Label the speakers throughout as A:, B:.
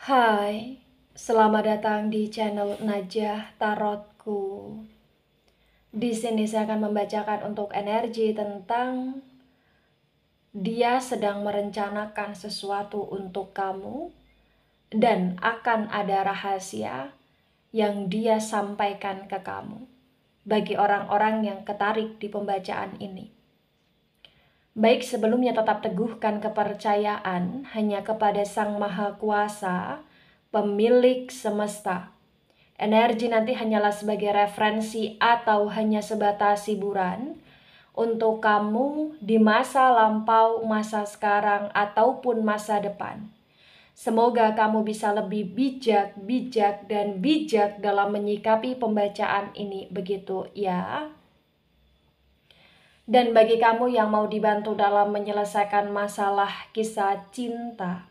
A: Hai, selamat datang di channel Najah Tarotku. Di sini saya akan membacakan untuk energi tentang dia sedang merencanakan sesuatu untuk kamu dan akan ada rahasia yang dia sampaikan ke kamu. Bagi orang-orang yang ketarik di pembacaan ini. Baik, sebelumnya tetap teguhkan kepercayaan hanya kepada Sang Maha Kuasa, pemilik semesta. Energi nanti hanyalah sebagai referensi atau hanya sebatas hiburan untuk kamu di masa lampau, masa sekarang, ataupun masa depan. Semoga kamu bisa lebih bijak dan bijak dalam menyikapi pembacaan ini, begitu ya. Dan bagi kamu yang mau dibantu dalam menyelesaikan masalah kisah cinta,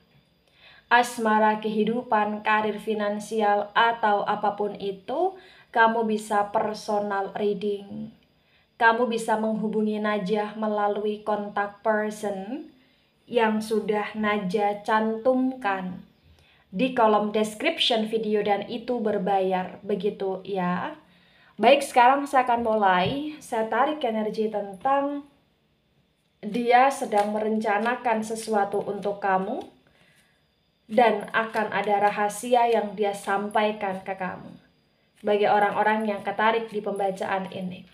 A: asmara, kehidupan, karir, finansial, atau apapun itu, kamu bisa personal reading. Kamu bisa menghubungi Najah melalui kontak person yang sudah Najah cantumkan di kolom description video dan itu berbayar, begitu ya. Baik, sekarang saya akan mulai. Saya tarik energi tentang dia sedang merencanakan sesuatu untuk kamu dan akan ada rahasia yang dia sampaikan ke kamu. Bagi orang-orang yang ketarik di pembacaan ini.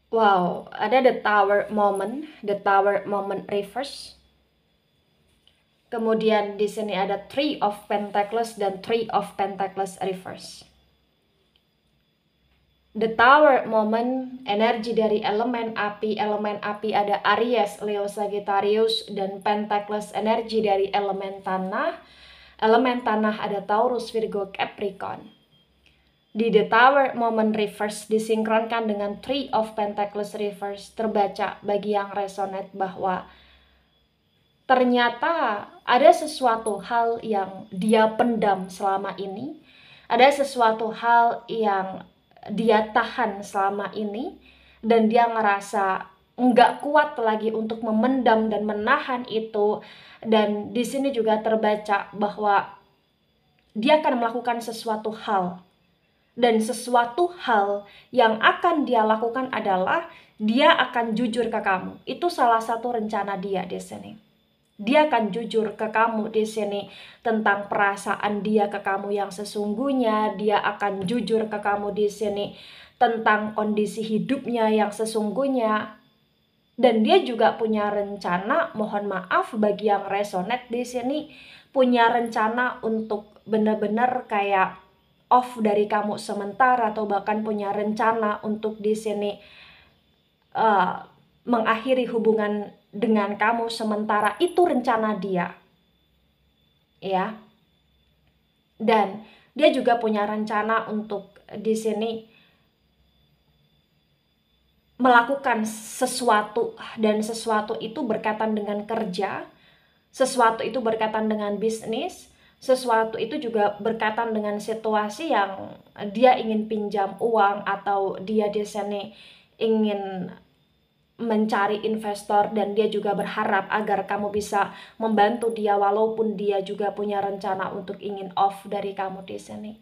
A: Wow, ada the Tower moment reverse. Kemudian di sini ada Three of Pentacles dan Three of Pentacles reverse. The Tower moment, energi dari elemen api ada Aries, Leo, Sagittarius, dan Pentacles, energi dari elemen tanah ada Taurus, Virgo, Capricorn. Di The Tower moment reverse disinkronkan dengan Three of Pentacles reverse, terbaca bagi yang resonate bahwa ternyata ada sesuatu hal yang dia pendam selama ini, ada sesuatu hal yang dia tahan selama ini, dan dia ngerasa nggak kuat lagi untuk memendam dan menahan itu. Dan di sini juga terbaca bahwa dia akan melakukan sesuatu hal. Dan sesuatu hal yang akan dia lakukan adalah dia akan jujur ke kamu. Itu salah satu rencana dia di sini. Dia akan jujur ke kamu di sini tentang perasaan dia ke kamu yang sesungguhnya. Dia akan jujur ke kamu di sini tentang kondisi hidupnya yang sesungguhnya. Dan dia juga punya rencana, mohon maaf bagi yang resonate di sini, punya rencana untuk benar-benar kayak off dari kamu sementara, atau bahkan punya rencana untuk di sini mengakhiri hubungan dengan kamu sementara. Itu rencana dia, ya. Dan dia juga punya rencana untuk di sini melakukan sesuatu, dan sesuatu itu berkaitan dengan kerja, sesuatu itu berkaitan dengan bisnis, sesuatu itu juga berkaitan dengan situasi yang dia ingin pinjam uang, atau dia di sini ingin mencari investor, dan dia juga berharap agar kamu bisa membantu dia walaupun dia juga punya rencana untuk ingin off dari kamu di sini.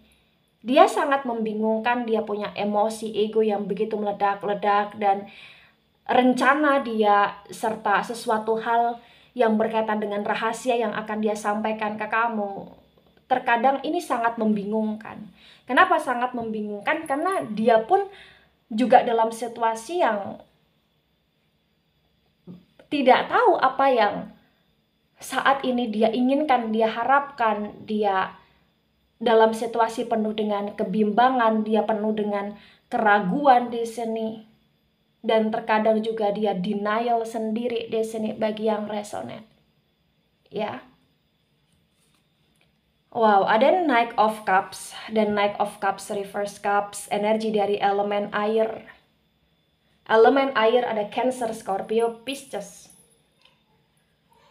A: Dia sangat membingungkan, dia punya emosi ego yang begitu meledak-ledak, dan rencana dia serta sesuatu hal yang berkaitan dengan rahasia yang akan dia sampaikan ke kamu, terkadang ini sangat membingungkan. Kenapa sangat membingungkan? Karena dia pun juga dalam situasi yang tidak tahu apa yang saat ini dia inginkan, dia harapkan. Dia dalam situasi penuh dengan kebimbangan, dia penuh dengan keraguan di sini. Dan terkadang juga dia denial sendiri di sini bagi yang resonate. Ya. Wow, ada Knight of Cups dan Knight of Cups reverse cups, energi dari elemen air. Elemen air ada Cancer, Scorpio, Pisces.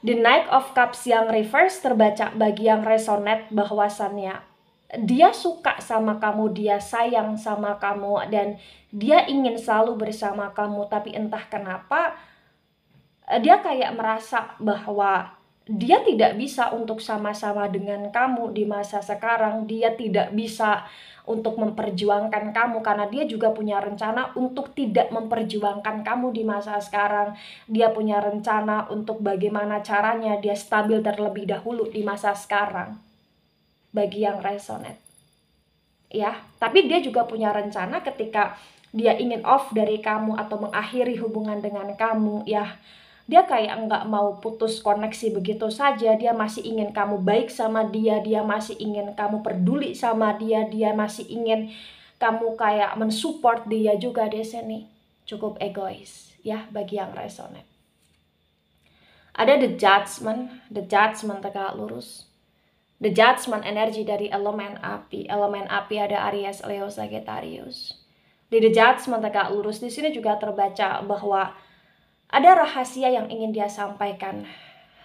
A: The Knight of Cups yang reverse terbaca bagi yang resonate bahwasannya dia suka sama kamu, dia sayang sama kamu, dan dia ingin selalu bersama kamu. Tapi entah kenapa dia kayak merasa bahwa dia tidak bisa untuk sama-sama dengan kamu di masa sekarang. Dia tidak bisa untuk memperjuangkan kamu karena dia juga punya rencana untuk tidak memperjuangkan kamu di masa sekarang. Dia punya rencana untuk bagaimana caranya dia stabil terlebih dahulu di masa sekarang. Bagi yang resonate, ya. Tapi dia juga punya rencana ketika dia ingin off dari kamu atau mengakhiri hubungan dengan kamu, ya. Dia kayak nggak mau putus koneksi begitu saja. Dia masih ingin kamu baik sama dia, dia masih ingin kamu peduli sama dia, dia masih ingin kamu kayak mensupport dia juga di sini. Cukup egois, ya, bagi yang resonate. Ada the judgment tegak lurus. The Judgment, energi dari elemen api. Elemen api ada Aries, Leo, Sagittarius. Di The Judgment tegak lurus di sini juga terbaca bahwa ada rahasia yang ingin dia sampaikan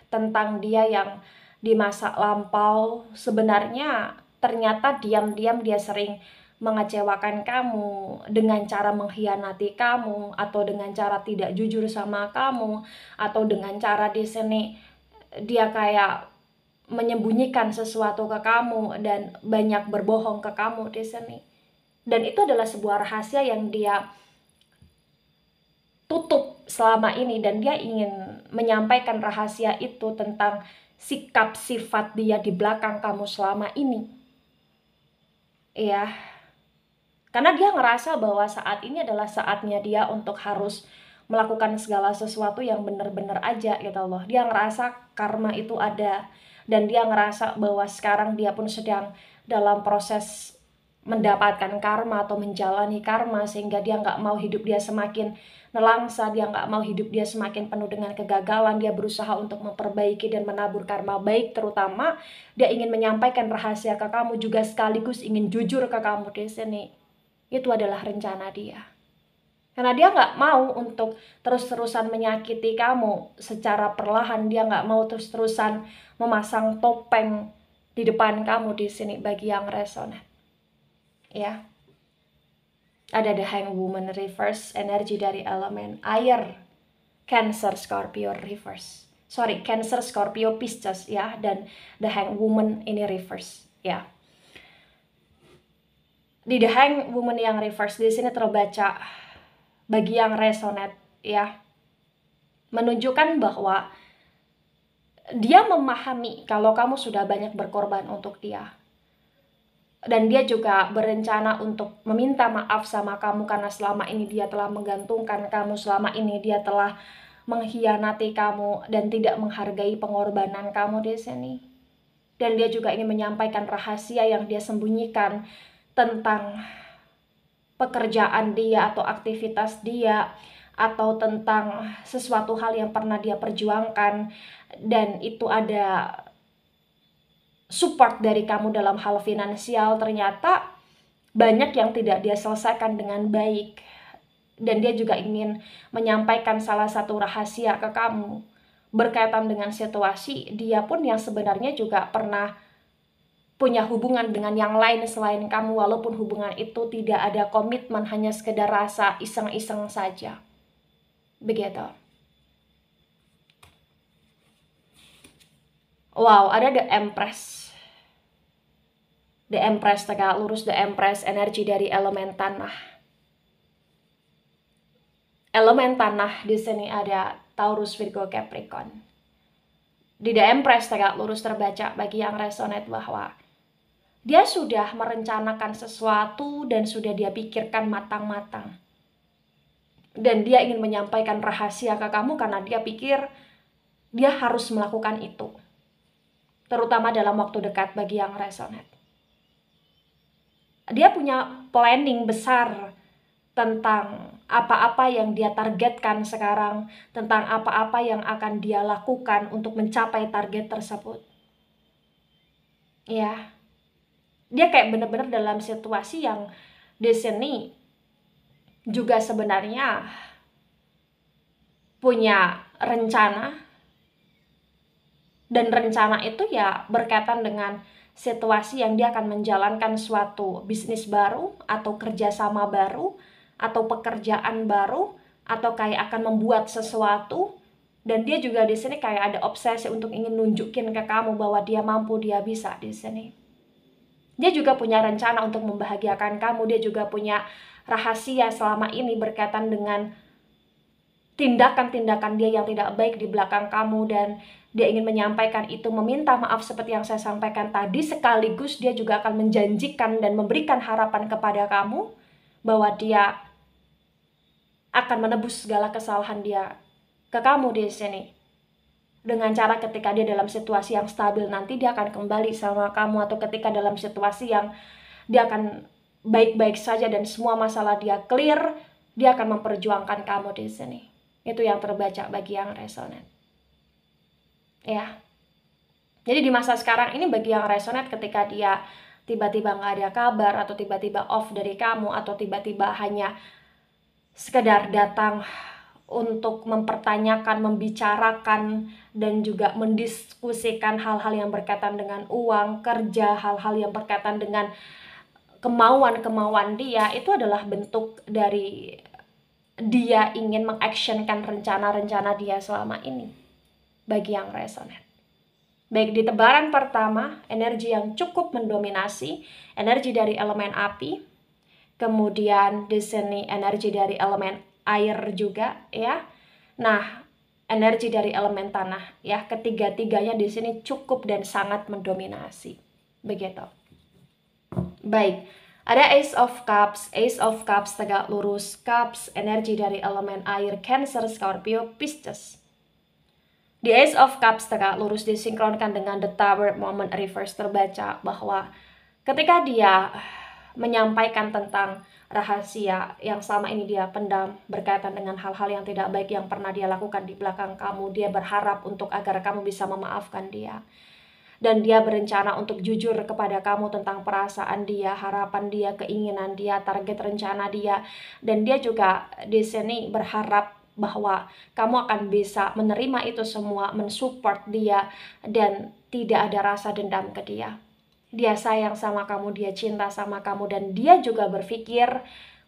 A: tentang dia yang di masa lampau sebenarnya ternyata diam-diam dia sering mengecewakan kamu dengan cara mengkhianati kamu, atau dengan cara tidak jujur sama kamu, atau dengan cara di sini dia kayak menyembunyikan sesuatu ke kamu dan banyak berbohong ke kamu di sini. Dan itu adalah sebuah rahasia yang dia tutup selama ini, dan dia ingin menyampaikan rahasia itu tentang sikap sifat dia di belakang kamu selama ini. Ya. Karena dia ngerasa bahwa saat ini adalah saatnya dia untuk harus melakukan segala sesuatu yang benar-benar aja gitu loh. Dia ngerasa karma itu ada, dan dia ngerasa bahwa sekarang dia pun sedang dalam proses mendapatkan karma atau menjalani karma, sehingga dia nggak mau hidup dia semakin nelangsa, dia nggak mau hidup dia semakin penuh dengan kegagalan. Dia berusaha untuk memperbaiki dan menabur karma baik, terutama dia ingin menyampaikan rahasia ke kamu juga sekaligus ingin jujur ke kamu di sini. Itu adalah rencana dia. Karena dia nggak mau untuk terus-terusan menyakiti kamu secara perlahan. Dia nggak mau terus-terusan memasang topeng di depan kamu di sini bagi yang resonate. Ya. Ada the Hanged Woman reverse, energi dari elemen air. Cancer, Scorpio reverse. Cancer, Scorpio, Pisces, ya, dan the Hanged Woman ini reverse, ya. Di The Hanged Woman yang reverse di sini terbaca bagi yang resonate, ya, menunjukkan bahwa dia memahami kalau kamu sudah banyak berkorban untuk dia, dan dia juga berencana untuk meminta maaf sama kamu karena selama ini dia telah menggantungkan kamu, selama ini dia telah mengkhianati kamu dan tidak menghargai pengorbanan kamu di sini. Dan dia juga ingin menyampaikan rahasia yang dia sembunyikan tentang pekerjaan dia atau aktivitas dia, atau tentang sesuatu hal yang pernah dia perjuangkan, dan itu ada support dari kamu dalam hal finansial. Ternyata banyak yang tidak dia selesaikan dengan baik, dan dia juga ingin menyampaikan salah satu rahasia ke kamu berkaitan dengan situasi dia pun yang sebenarnya juga pernah punya hubungan dengan yang lain selain kamu, walaupun hubungan itu tidak ada komitmen, hanya sekedar rasa iseng-iseng saja. Begitu. Wow, ada the Empress. The Empress tegak lurus, the Empress energi dari elemen tanah. Elemen tanah di sini ada Taurus, Virgo, Capricorn. Di the Empress tegak lurus terbaca bagi yang resonate bahwa dia sudah merencanakan sesuatu dan sudah dia pikirkan matang-matang. Dan dia ingin menyampaikan rahasia ke kamu karena dia pikir dia harus melakukan itu. Terutama dalam waktu dekat bagi yang resonate. Dia punya planning besar tentang apa-apa yang dia targetkan sekarang, tentang apa-apa yang akan dia lakukan untuk mencapai target tersebut. Ya, dia kayak bener-bener dalam situasi yang di sini juga sebenarnya punya rencana, dan rencana itu ya berkaitan dengan situasi yang dia akan menjalankan suatu bisnis baru atau kerjasama baru atau pekerjaan baru atau kayak akan membuat sesuatu. Dan dia juga di sini kayak ada obsesi untuk ingin nunjukin ke kamu bahwa dia mampu, dia bisa di sini. Dia juga punya rencana untuk membahagiakan kamu. Dia juga punya rahasia selama ini berkaitan dengan tindakan-tindakan dia yang tidak baik di belakang kamu, dan dia ingin menyampaikan itu, meminta maaf seperti yang saya sampaikan tadi, sekaligus dia juga akan menjanjikan dan memberikan harapan kepada kamu bahwa dia akan menebus segala kesalahan dia ke kamu di sini. Dengan cara ketika dia dalam situasi yang stabil nanti dia akan kembali sama kamu, atau ketika dalam situasi yang dia akan baik-baik saja dan semua masalah dia clear, dia akan memperjuangkan kamu di sini. Itu yang terbaca bagi yang resonate. Ya. Jadi di masa sekarang ini bagi yang resonate, ketika dia tiba-tiba nggak ada kabar, atau tiba-tiba off dari kamu, atau tiba-tiba hanya sekedar datang untuk mempertanyakan, membicarakan, dan juga mendiskusikan hal-hal yang berkaitan dengan uang, kerja, hal-hal yang berkaitan dengan kemauan-kemauan dia, itu adalah bentuk dari dia ingin mengactionkan rencana-rencana dia selama ini. Bagi yang resonate, baik di tebaran pertama, energi yang cukup mendominasi, energi dari elemen api, kemudian di sini energi dari elemen air juga ya. Nah, energi dari elemen tanah ya, ketiga-tiganya di sini cukup dan sangat mendominasi. Begitu. Baik, ada Ace of Cups. Ace of Cups tegak lurus, Cups energi dari elemen air, Cancer, Scorpio, Pisces. Di Ace of Cups tegak lurus disinkronkan dengan The Tower Moment reverse terbaca bahwa ketika dia menyampaikan tentang rahasia yang selama ini dia pendam berkaitan dengan hal-hal yang tidak baik yang pernah dia lakukan di belakang kamu, dia berharap untuk agar kamu bisa memaafkan dia. Dan dia berencana untuk jujur kepada kamu tentang perasaan dia, harapan dia, keinginan dia, target rencana dia. Dan dia juga di sini berharap bahwa kamu akan bisa menerima itu semua, mensupport dia, dan tidak ada rasa dendam ke dia. Dia sayang sama kamu, dia cinta sama kamu, dan dia juga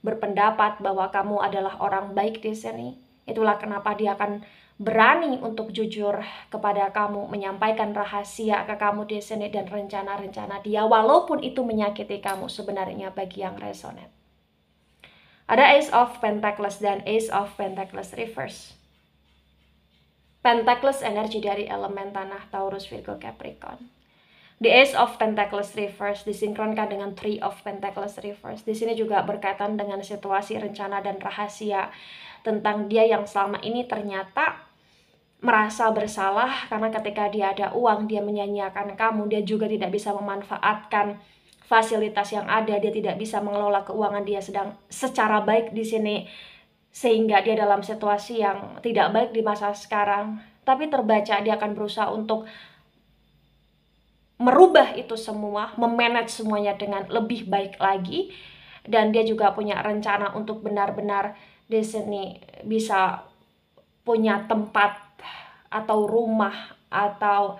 A: berpendapat bahwa kamu adalah orang baik di sini. Itulah kenapa dia akan berani untuk jujur kepada kamu, menyampaikan rahasia ke kamu di sini dan rencana-rencana dia, walaupun itu menyakiti kamu sebenarnya bagi yang resonate. Ada Ace of Pentacles dan Ace of Pentacles reverse. Pentacles energi dari elemen tanah, Taurus, Virgo, Capricorn. The Ace of Pentacles reverse disinkronkan dengan Three of Pentacles reverse. Di sini juga berkaitan dengan situasi, rencana, dan rahasia tentang dia yang selama ini ternyata merasa bersalah karena ketika dia ada uang dia menyanyiakan kamu. Dia juga tidak bisa memanfaatkan fasilitas yang ada. Dia tidak bisa mengelola keuangan dia sedang secara baik di sini, sehingga dia dalam situasi yang tidak baik di masa sekarang. Tapi terbaca dia akan berusaha untuk merubah itu semua, memanage semuanya dengan lebih baik lagi, dan dia juga punya rencana untuk benar-benar di sini bisa punya tempat atau rumah atau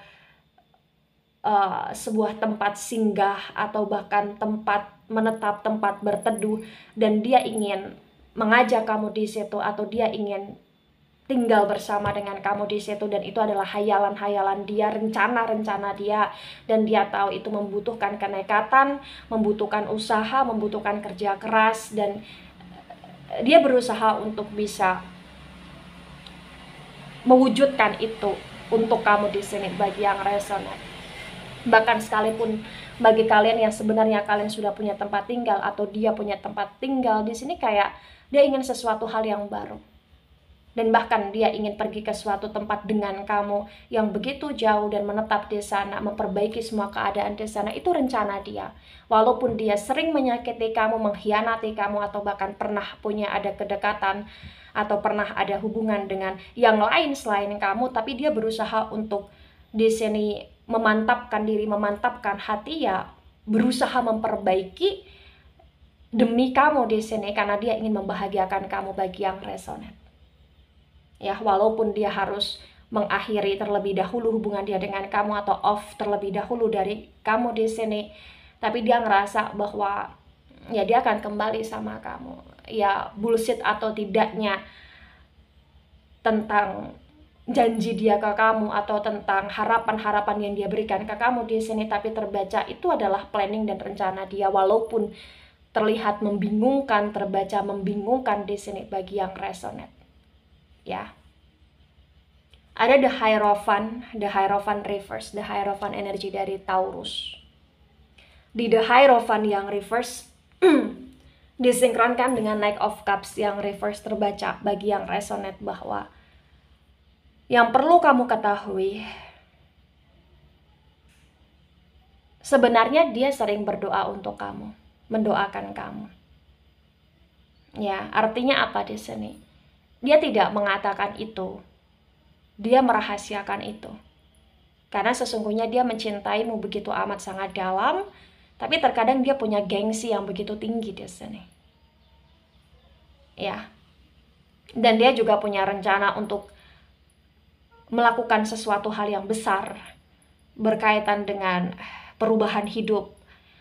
A: sebuah tempat singgah atau bahkan tempat menetap, tempat berteduh, dan dia ingin mengajak kamu di situ atau dia ingin tinggal bersama dengan kamu di situ. Dan itu adalah hayalan-hayalan dia, rencana-rencana dia, dan dia tahu itu membutuhkan kenekatan, membutuhkan usaha, membutuhkan kerja keras, dan dia berusaha untuk bisa mewujudkan itu untuk kamu di sini bagi yang resonate. Bahkan sekalipun bagi kalian yang sebenarnya kalian sudah punya tempat tinggal atau dia punya tempat tinggal di sini, kayak dia ingin sesuatu hal yang baru. Dan bahkan dia ingin pergi ke suatu tempat dengan kamu yang begitu jauh dan menetap di sana, memperbaiki semua keadaan di sana. Itu rencana dia. Walaupun dia sering menyakiti kamu, mengkhianati kamu, atau bahkan pernah punya ada kedekatan atau pernah ada hubungan dengan yang lain selain kamu, tapi dia berusaha untuk di sini memantapkan diri, memantapkan hati, ya berusaha memperbaiki demi kamu di sini, karena dia ingin membahagiakan kamu bagi yang resonate. Ya, walaupun dia harus mengakhiri terlebih dahulu hubungan dia dengan kamu atau off terlebih dahulu dari kamu di sini, tapi dia ngerasa bahwa ya dia akan kembali sama kamu. Ya bullshit atau tidaknya tentang janji dia ke kamu atau tentang harapan-harapan yang dia berikan ke kamu di sini, tapi terbaca itu adalah planning dan rencana dia, walaupun terlihat membingungkan, terbaca membingungkan di sini bagi yang resonate. Ya. Ada the Hierophant reverse, the Hierophant energi dari Taurus. Di the Hierophant yang reverse disinkronkan dengan Knight of Cups yang reverse terbaca bagi yang resonate bahwa yang perlu kamu ketahui, sebenarnya dia sering berdoa untuk kamu, mendoakan kamu. Ya, artinya apa di sini? Dia tidak mengatakan itu. Dia merahasiakan itu. Karena sesungguhnya dia mencintaimu begitu amat sangat dalam, tapi terkadang dia punya gengsi yang begitu tinggi di sini. Ya. Dan dia juga punya rencana untuk melakukan sesuatu hal yang besar berkaitan dengan perubahan hidup,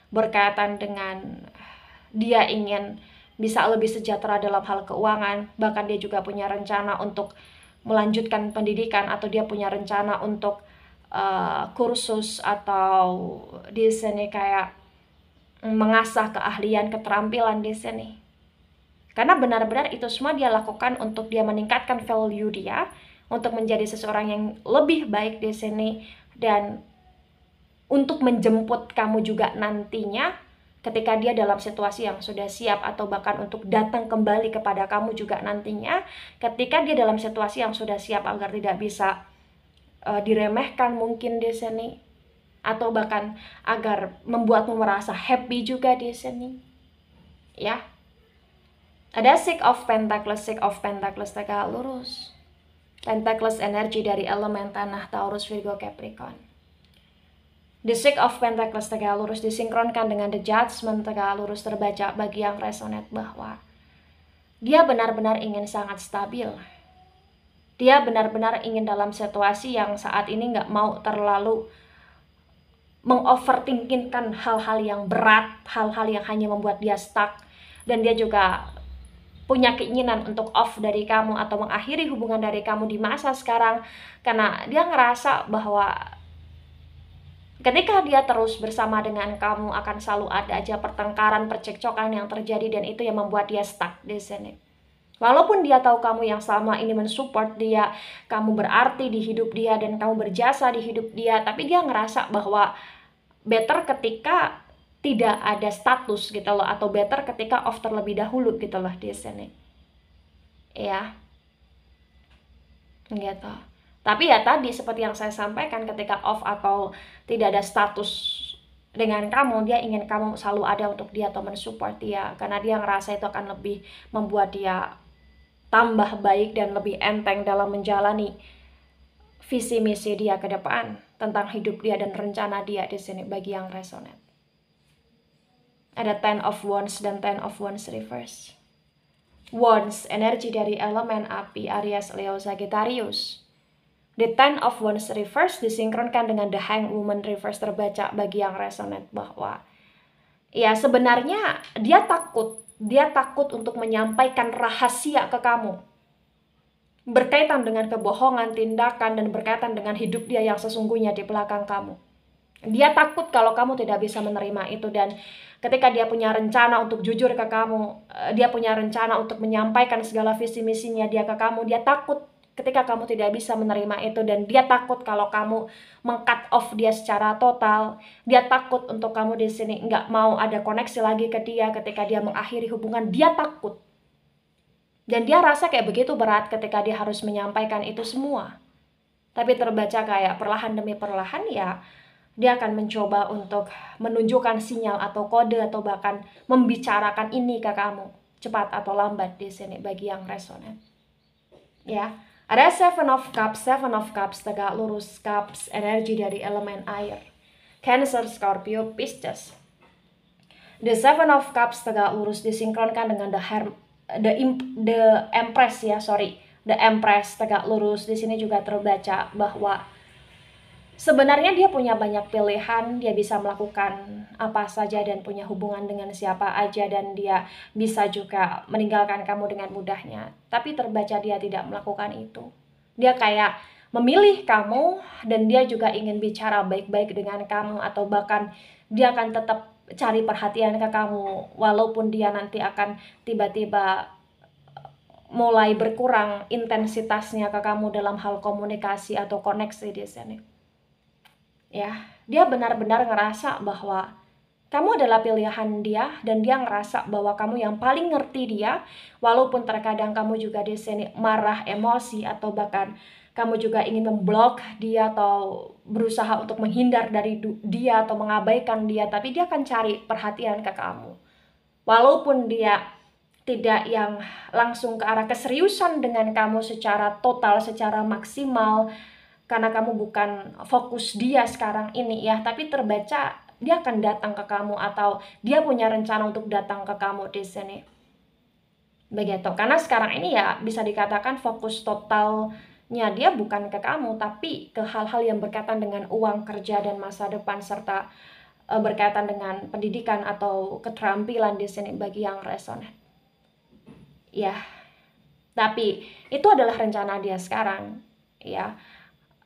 A: berkaitan dengan dia ingin bisa lebih sejahtera dalam hal keuangan, bahkan dia juga punya rencana untuk melanjutkan pendidikan, atau dia punya rencana untuk kursus atau di sini kayak mengasah keahlian, keterampilan di sini. Karena benar-benar itu semua dia lakukan untuk dia meningkatkan value dia, untuk menjadi seseorang yang lebih baik di sini, dan untuk menjemput kamu juga nantinya ketika dia dalam situasi yang sudah siap, atau bahkan untuk datang kembali kepada kamu juga nantinya ketika dia dalam situasi yang sudah siap, agar tidak bisa diremehkan mungkin di sini, atau bahkan agar membuatmu merasa happy juga di sini. Ya. Ada Six of Pentacles tegak lurus. Pentacles energi dari elemen tanah Taurus, Virgo, Capricorn. The Six of Pentacles tegak lurus disinkronkan dengan The Judgment tegak lurus terbaca bagi yang resonate bahwa dia benar-benar ingin sangat stabil. Dia benar-benar ingin dalam situasi yang saat ini nggak mau terlalu mengoverthinkingkan hal-hal yang berat, hal-hal yang hanya membuat dia stuck. Dan dia juga punya keinginan untuk off dari kamu atau mengakhiri hubungan dari kamu di masa sekarang, karena dia ngerasa bahwa ketika dia terus bersama dengan kamu akan selalu ada aja pertengkaran, percekcokan yang terjadi, dan itu yang membuat dia stuck di sini. Walaupun dia tahu kamu yang selama ini mensupport dia, kamu berarti di hidup dia dan kamu berjasa di hidup dia, tapi dia ngerasa bahwa better ketika tidak ada status gitu loh, atau better ketika off terlebih dahulu gitu loh di sini. Ya. Gitu. Tapi ya tadi seperti yang saya sampaikan, ketika off atau tidak ada status dengan kamu, dia ingin kamu selalu ada untuk dia atau mensupport dia, karena dia ngerasa itu akan lebih membuat dia tambah baik dan lebih enteng dalam menjalani visi misi dia ke depan tentang hidup dia dan rencana dia di sini bagi yang resonate. Ada Ten of Wands dan Ten of Wands reverse. Wands, energi dari elemen api, Aries, Leo, Sagittarius. The Ten of Wands reverse disinkronkan dengan The Hanged Woman reverse terbaca bagi yang resonate bahwa ya sebenarnya dia takut untuk menyampaikan rahasia ke kamu berkaitan dengan kebohongan, tindakan, dan berkaitan dengan hidup dia yang sesungguhnya di belakang kamu. Dia takut kalau kamu tidak bisa menerima itu, dan ketika dia punya rencana untuk jujur ke kamu, dia punya rencana untuk menyampaikan segala visi misinya dia ke kamu, dia takut ketika kamu tidak bisa menerima itu, dan dia takut kalau kamu meng-cut off dia secara total. Dia takut untuk kamu di sini nggak mau ada koneksi lagi ke dia ketika dia mengakhiri hubungan. Dia takut. Dan dia rasa kayak begitu berat ketika dia harus menyampaikan itu semua. Tapi terbaca kayak perlahan demi perlahan ya, dia akan mencoba untuk menunjukkan sinyal atau kode atau bahkan membicarakan ini ke kamu cepat atau lambat di sini bagi yang resonate. Ya, Ada Seven of Cups tegak lurus, Cups energi dari elemen air. Cancer, Scorpio, Pisces. The Seven of Cups tegak lurus disinkronkan dengan the Empress ya, The Empress tegak lurus. Di sini juga terbaca bahwa sebenarnya dia punya banyak pilihan, dia bisa melakukan apa saja dan punya hubungan dengan siapa aja, dan dia bisa juga meninggalkan kamu dengan mudahnya. Tapi terbaca dia tidak melakukan itu. Dia kayak memilih kamu dan dia juga ingin bicara baik-baik dengan kamu, atau bahkan dia akan tetap cari perhatian ke kamu walaupun dia nanti akan tiba-tiba mulai berkurang intensitasnya ke kamu dalam hal komunikasi atau koneksi di sini. Ya, dia benar-benar ngerasa bahwa kamu adalah pilihan dia, dan dia ngerasa bahwa kamu yang paling ngerti dia, walaupun terkadang kamu juga di sini marah, emosi, atau bahkan kamu juga ingin memblok dia atau berusaha untuk menghindar dari dia atau mengabaikan dia, tapi dia akan cari perhatian ke kamu. Walaupun dia tidak yang langsung ke arah keseriusan dengan kamu secara total, secara maksimal, karena kamu bukan fokus dia sekarang ini ya, tapi terbaca dia akan datang ke kamu atau dia punya rencana untuk datang ke kamu di sini. Begitu. Karena sekarang ini ya bisa dikatakan fokus totalnya dia bukan ke kamu, tapi ke hal-hal yang berkaitan dengan uang, kerja, dan masa depan, serta berkaitan dengan pendidikan atau keterampilan di sini bagi yang resonate. Ya. Tapi itu adalah rencana dia sekarang, ya.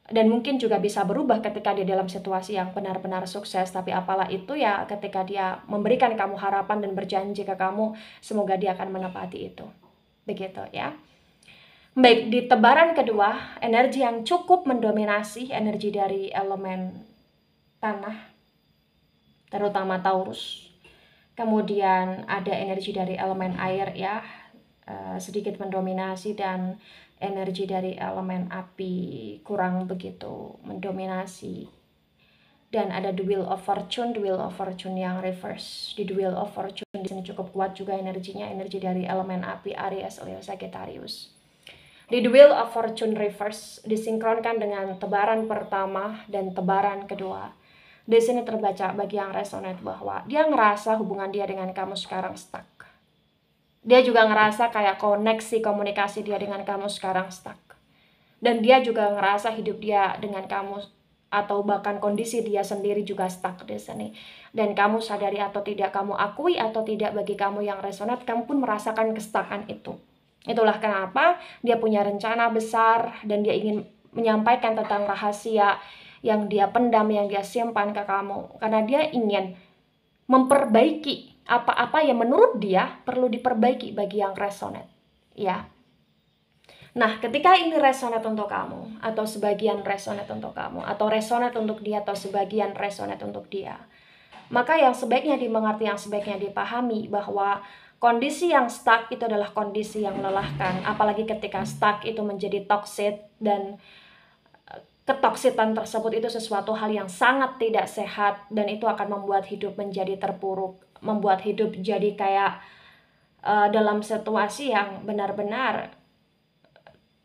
A: Dan mungkin juga bisa berubah ketika dia dalam situasi yang benar-benar sukses. Tapi apalah itu ya, ketika dia memberikan kamu harapan dan berjanji ke kamu, semoga dia akan menepati itu. Begitu ya. Baik, di tebaran kedua, energi yang cukup mendominasi, energi dari elemen tanah, terutama Taurus. Kemudian ada energi dari elemen air ya, sedikit mendominasi, dan energi dari elemen api kurang begitu mendominasi. Dan ada the Wheel of Fortune yang reverse. Di the Wheel of Fortune di sini cukup kuat juga energinya, energi dari elemen api Aries, Leo, Sagittarius. Di the Wheel of Fortune reverse disinkronkan dengan tebaran pertama dan tebaran kedua. Di sini terbaca bagi yang resonate bahwa dia ngerasa hubungan dia dengan kamu sekarang stuck. Dia juga ngerasa kayak komunikasi dia dengan kamu sekarang stuck. Dan dia juga ngerasa hidup dia dengan kamu atau bahkan kondisi dia sendiri juga stuck di sini. Dan kamu sadari atau tidak, kamu akui atau tidak, bagi kamu yang resonate, kamu pun merasakan kestuckan itu. Itulah kenapa dia punya rencana besar dan dia ingin menyampaikan tentang rahasia yang dia pendam, yang dia simpan ke kamu. Karena dia ingin memperbaiki apa-apa yang menurut dia perlu diperbaiki bagi yang resonate, ya. Nah, ketika ini resonate untuk kamu, atau sebagian resonate untuk kamu, atau resonate untuk dia, atau sebagian resonate untuk dia, maka yang sebaiknya dimengerti, yang sebaiknya dipahami bahwa kondisi yang stuck itu adalah kondisi yang melelahkan, apalagi ketika stuck itu menjadi toxic, dan ketoksitan tersebut itu sesuatu hal yang sangat tidak sehat, dan itu akan membuat hidup menjadi terpuruk, membuat hidup jadi kayak dalam situasi yang benar-benar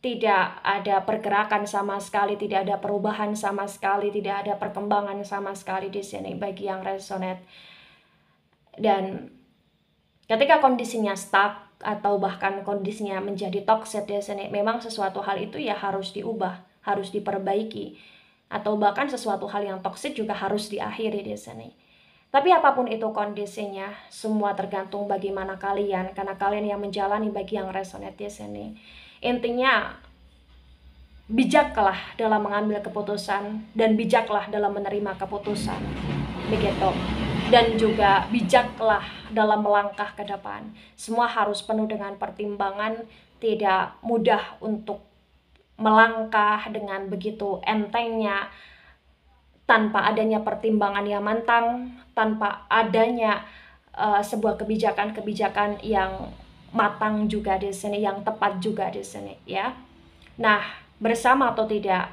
A: tidak ada pergerakan sama sekali, tidak ada perubahan sama sekali, tidak ada perkembangan sama sekali di sini bagi yang resonate. Dan ketika kondisinya stuck atau bahkan kondisinya menjadi toxic di sini, memang sesuatu hal itu ya harus diubah, harus diperbaiki, atau bahkan sesuatu hal yang toksik juga harus diakhiri di sini. Tapi apapun itu kondisinya, semua tergantung bagaimana kalian, karena kalian yang menjalani bagi yang resonate di sini. Intinya, bijaklah dalam mengambil keputusan dan bijaklah dalam menerima keputusan. Begitu. Dan juga bijaklah dalam melangkah ke depan. Semua harus penuh dengan pertimbangan, tidak mudah untuk melangkah dengan begitu entengnya, tanpa adanya pertimbangan yang matang, tanpa adanya sebuah kebijakan-kebijakan yang matang juga di sini, yang tepat juga di sini, ya. Nah, bersama atau tidak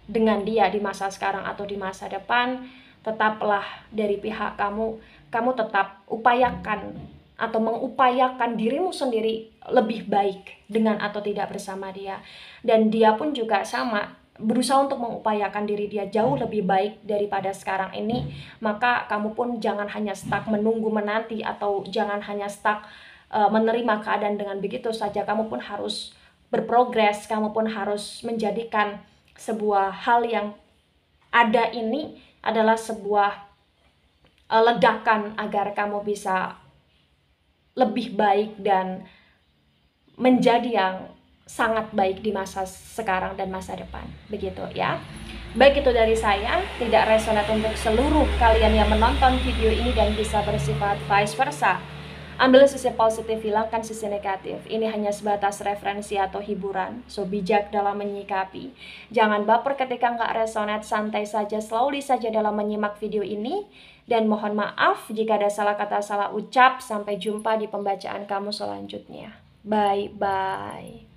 A: dengan dia di masa sekarang atau di masa depan, tetaplah dari pihak kamu tetap upayakan atau mengupayakan dirimu sendiri lebih baik dengan atau tidak bersama dia. Dan dia pun juga sama, berusaha untuk mengupayakan diri dia jauh lebih baik daripada sekarang ini. Maka kamu pun jangan hanya stuck menunggu menanti, atau jangan hanya stuck menerima keadaan dengan begitu saja. Kamu pun harus berprogres, kamu pun harus menjadikan sebuah hal yang ada ini adalah sebuah ledakan agar kamu bisa lebih baik dan menjadi yang sangat baik di masa sekarang dan masa depan. Begitu ya. Baik, itu dari saya, tidak resonate untuk seluruh kalian yang menonton video ini dan bisa bersifat vice versa. Ambil sisi positif, hilangkan sisi negatif. Ini hanya sebatas referensi atau hiburan, so bijak dalam menyikapi. Jangan baper ketika nggak resonate, santai saja, slowly saja dalam menyimak video ini. Dan mohon maaf jika ada salah kata, salah ucap. Sampai jumpa di pembacaan kamu selanjutnya. Bye-bye.